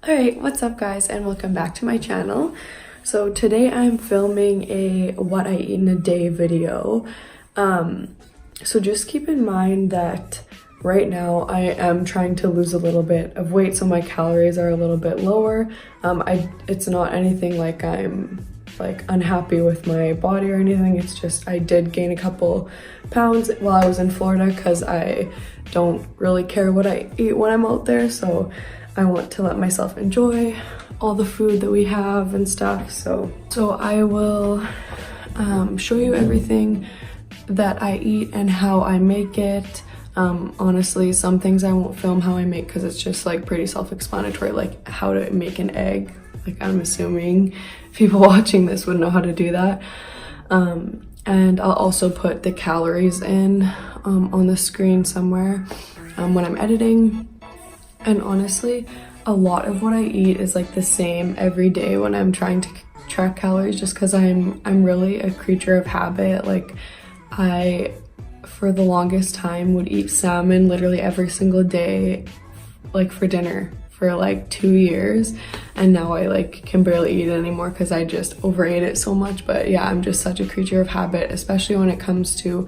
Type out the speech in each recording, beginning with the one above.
Alright, what's up guys, and welcome back to my channel. So today I'm filming a what I eat in a day video. So just keep in mind that right now I am trying to lose a little bit of weight, so my calories are a little bit lower. It's not anything like I'm unhappy with my body or anything. It's just I did gain a couple pounds while I was in Florida because I don't really care what I eat when I'm out there, so I want to let myself enjoy all the food that we have and stuff. So I will show you everything that I eat and how I make it. Honestly, some things I won't film how I make because it's just like pretty self-explanatory, like how to make an egg. Like I'm assuming people watching this would know how to do that. And I'll also put the calories in on the screen somewhere when I'm editing. And honestly, a lot of what I eat is like the same every day when I'm trying to track calories, just because I'm really a creature of habit. Like I, for the longest time, would eat salmon literally every single day, like for dinner for like 2 years, and now I like can barely eat it anymore because I just overate it so much. But yeah, I'm just such a creature of habit, especially when it comes to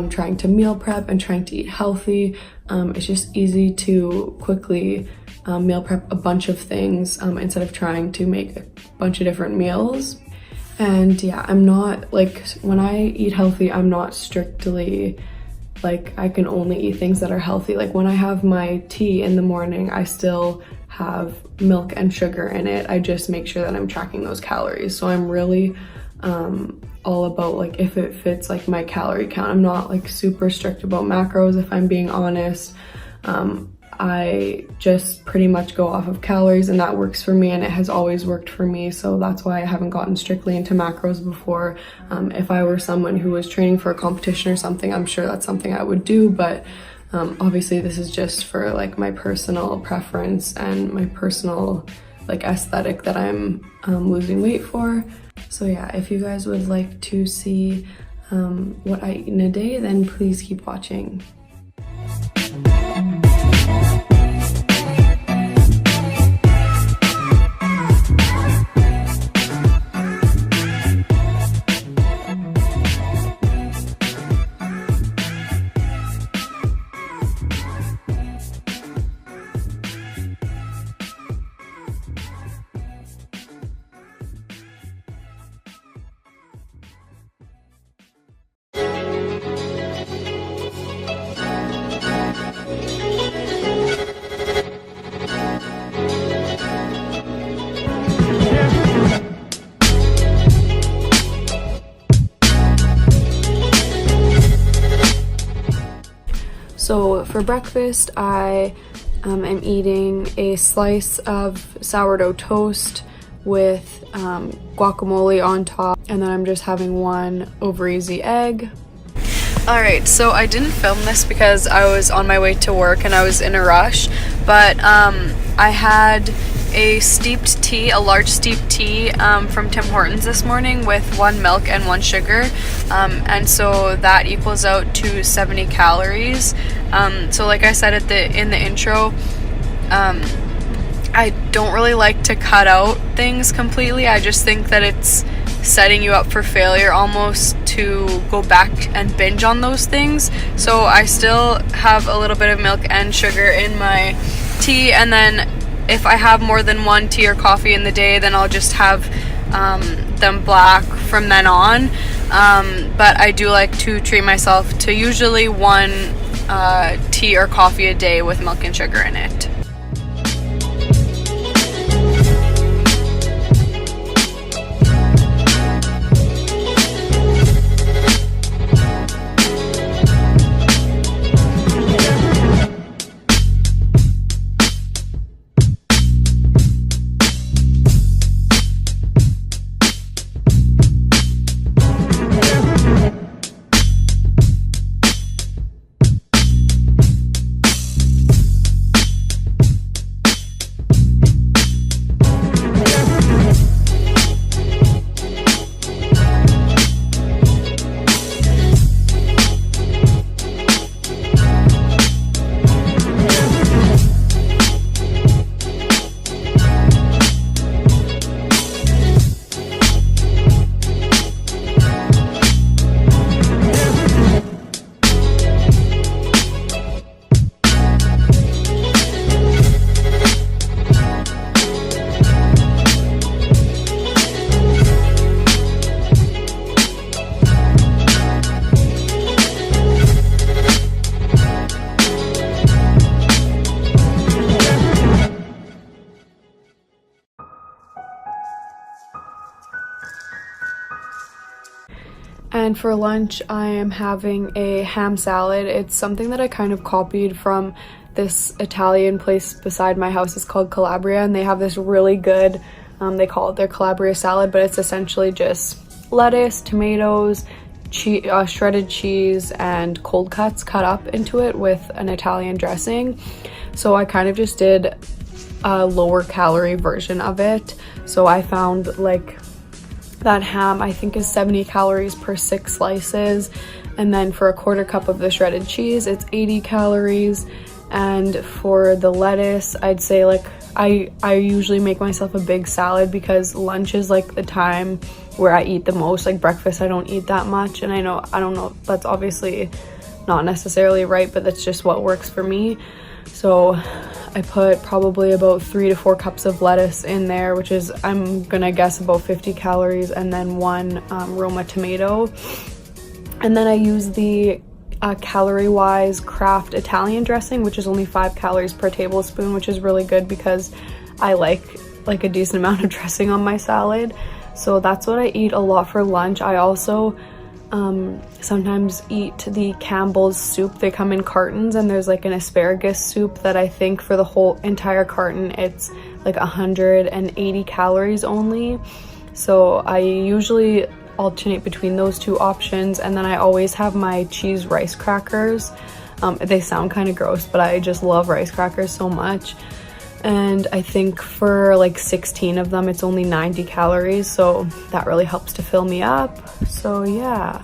trying to meal prep and trying to eat healthy. It's just easy to quickly meal prep a bunch of things instead of trying to make a bunch of different meals. And yeah, I'm not like, when I eat healthy, I'm not strictly like I can only eat things that are healthy. Like when I have my tea in the morning, I still have milk and sugar in it. I just make sure that I'm tracking those calories. So I'm really all about like if it fits like my calorie count. I'm not like super strict about macros, if I'm being honest. I just pretty much go off of calories, and that works for me, and it has always worked for me. So that's why I haven't gotten strictly into macros before. If I were someone who was training for a competition or something, I'm sure that's something I would do, but obviously this is just for like my personal preference and my personal like aesthetic that I'm losing weight for. So yeah, if you guys would like to see what I eat in a day, then please keep watching. So for breakfast, I am eating a slice of sourdough toast with guacamole on top, and then I'm just having one over easy egg. Alright, so I didn't film this because I was on my way to work and I was in a rush, but I had a steeped tea, a large steeped tea from Tim Hortons this morning with 1 milk and 1 sugar, and so that equals out to 70 calories. So like I said in the intro, I don't really like to cut out things completely. I just think that it's setting you up for failure almost to go back and binge on those things. So I still have a little bit of milk and sugar in my tea, and then if I have more than 1 tea or coffee in the day, then I'll just have them black from then on. But I do like to treat myself to usually 1 tea or coffee a day with milk and sugar in it. then for lunch, I am having a ham salad. It's something that I kind of copied from this Italian place beside my house. It's called Calabria, and they have this really good, they call it their Calabria salad, but it's essentially just lettuce, tomatoes, shredded cheese, and cold cuts cut up into it with an Italian dressing. So I kind of just did a lower calorie version of it. So I found like that ham, I think, is 70 calories per 6 slices, and then for a quarter cup of the shredded cheese, it's 80 calories. And for the lettuce, I'd say like I usually make myself a big salad because lunch is like the time where I eat the most. Like breakfast, I don't eat that much, and I don't know, that's obviously not necessarily right, but that's just what works for me. So I put probably about 3 to 4 cups of lettuce in there, which is, I'm gonna guess, about 50 calories, and then 1 Roma tomato. And then I use the calorie-wise Kraft Italian dressing, which is only 5 calories per tablespoon, which is really good because I like a decent amount of dressing on my salad. So that's what I eat a lot for lunch. I also sometimes eat the Campbell's soup. They come in cartons, and there's like an asparagus soup that I think for the whole entire carton it's like 180 calories only. So I usually alternate between those 2 options, and then I always have my cheese rice crackers. They sound kind of gross, but I just love rice crackers so much. And I think for like 16 of them it's only 90 calories, so that really helps to fill me up. So yeah.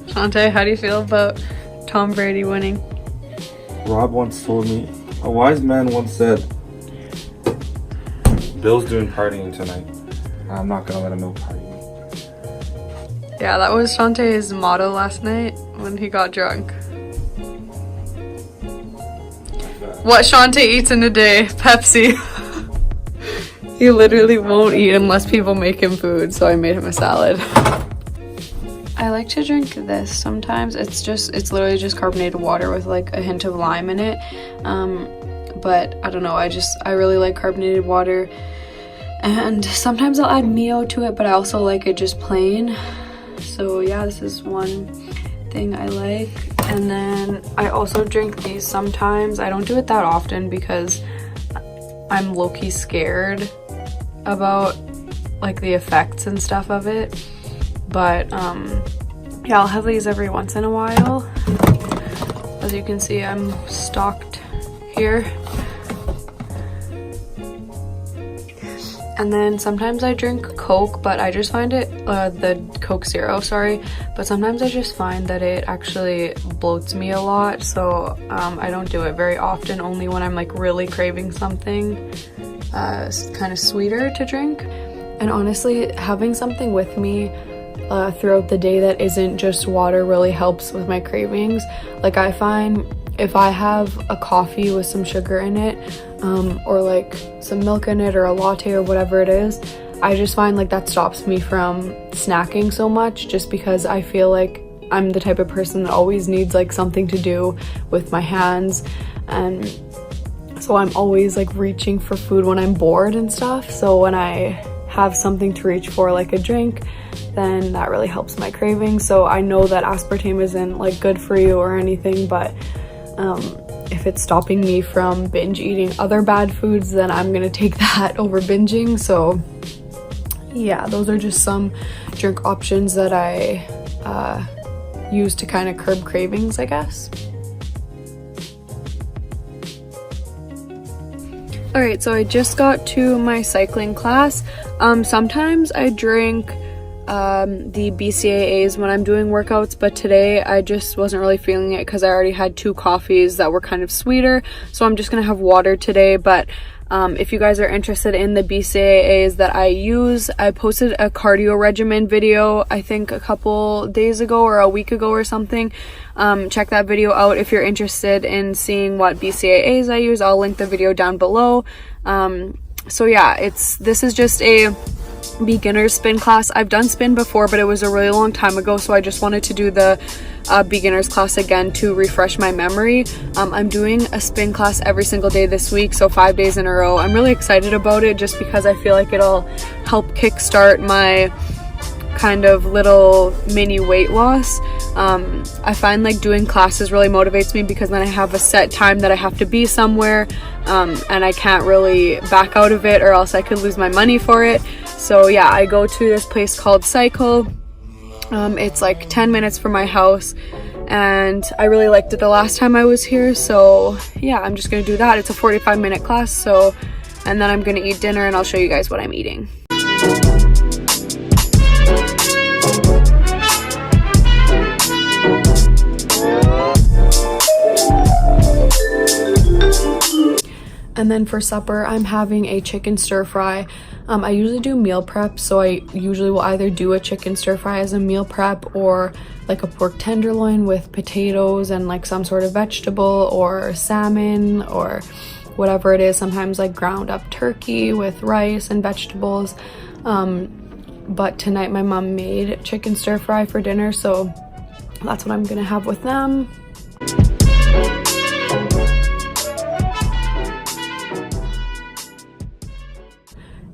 Shante, how do you feel about Tom Brady winning? Rob once told me, a wise man once said, Bill's doing partying tonight. I'm not gonna let him know partying. Yeah, that was Shantae's motto last night when he got drunk. What Shantae eats in a day? Pepsi. He literally won't eat unless people make him food, so I made him a salad. I like to drink this sometimes. It's literally just carbonated water with like a hint of lime in it. But I don't know, I really like carbonated water. And sometimes I'll add Mio to it, but I also like it just plain. So yeah, this is one thing I like. And then I also drink these sometimes. I don't do it that often because I'm low-key scared about like the effects and stuff of it. But yeah, I'll have these every once in a while. As you can see, I'm stocked here. And then sometimes I drink Coke, but I just find it, the Coke Zero, sorry. But sometimes I just find that it actually bloats me a lot. So I don't do it very often, only when I'm like really craving something kind of sweeter to drink. And honestly, having something with me throughout the day that isn't just water really helps with my cravings. Like I find if I have a coffee with some sugar in it, or like some milk in it or a latte or whatever it is, I just find like that stops me from snacking so much, just because I feel like I'm the type of person that always needs like something to do with my hands, and so I'm always like reaching for food when I'm bored and stuff. So when I have something to reach for, like a drink, then that really helps my cravings. So I know that aspartame isn't like good for you or anything, but if it's stopping me from binge eating other bad foods, then I'm gonna take that over binging. So yeah, those are just some drink options that I use to kind of curb cravings, I guess. Alright, so I just got to my cycling class. Sometimes I drink the BCAAs when I'm doing workouts, but today I just wasn't really feeling it because I already had 2 coffees that were kind of sweeter, so I'm just gonna have water today. But if you guys are interested in the BCAAs that I use, I posted a cardio regimen video I think a couple days ago or a week ago or something. Check that video out if you're interested in seeing what BCAAs I use. I'll link the video down below. So yeah, this is just a beginner spin class. I've done spin before, but it was a really long time ago, so I just wanted to do the beginners class again to refresh my memory. I'm doing a spin class every single day this week, so 5 days in a row. I'm really excited about it just because I feel like it'll help kickstart my kind of little mini weight loss. I find like doing classes really motivates me because then I have a set time that I have to be somewhere, and I can't really back out of it or else I could lose my money for it. So yeah, I go to this place called Cycle. It's like 10 minutes from my house, and I really liked it the last time I was here, so yeah, I'm just gonna do that. It's a 45-minute class, so, and then I'm gonna eat dinner and I'll show you guys what I'm eating. And then for supper, I'm having a chicken stir fry. I usually do meal prep, so I usually will either do a chicken stir fry as a meal prep or like a pork tenderloin with potatoes and like some sort of vegetable or salmon or whatever it is. Sometimes like ground up turkey with rice and vegetables. But tonight my mom made chicken stir fry for dinner, so that's what I'm gonna have with them.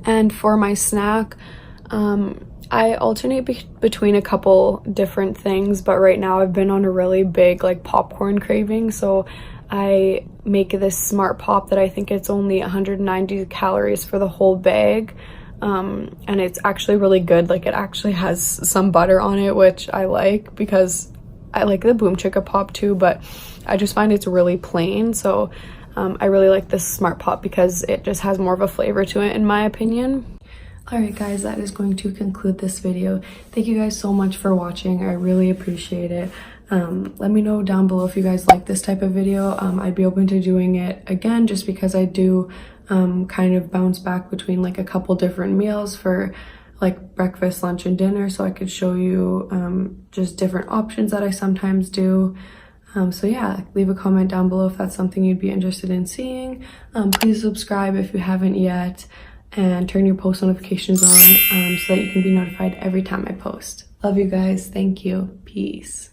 And for my snack, I alternate between a couple different things, but right now I've been on a really big like popcorn craving, so I make this Smart Pop that I think it's only 190 calories for the whole bag, and it's actually really good. Like, it actually has some butter on it, which I like because I like the Boom Chicka Pop too, but I just find it's really plain, so I really like this Smart Pop because it just has more of a flavor to it, in my opinion. Alright guys, that is going to conclude this video. Thank you guys so much for watching. I really appreciate it. Let me know down below if you guys like this type of video. I'd be open to doing it again just because I do kind of bounce back between like a couple different meals for like breakfast, lunch, and dinner, so I could show you just different options that I sometimes do. So yeah, leave a comment down below if that's something you'd be interested in seeing. Please subscribe if you haven't yet, and turn your post notifications on so that you can be notified every time I post. Love you guys. Thank you. Peace.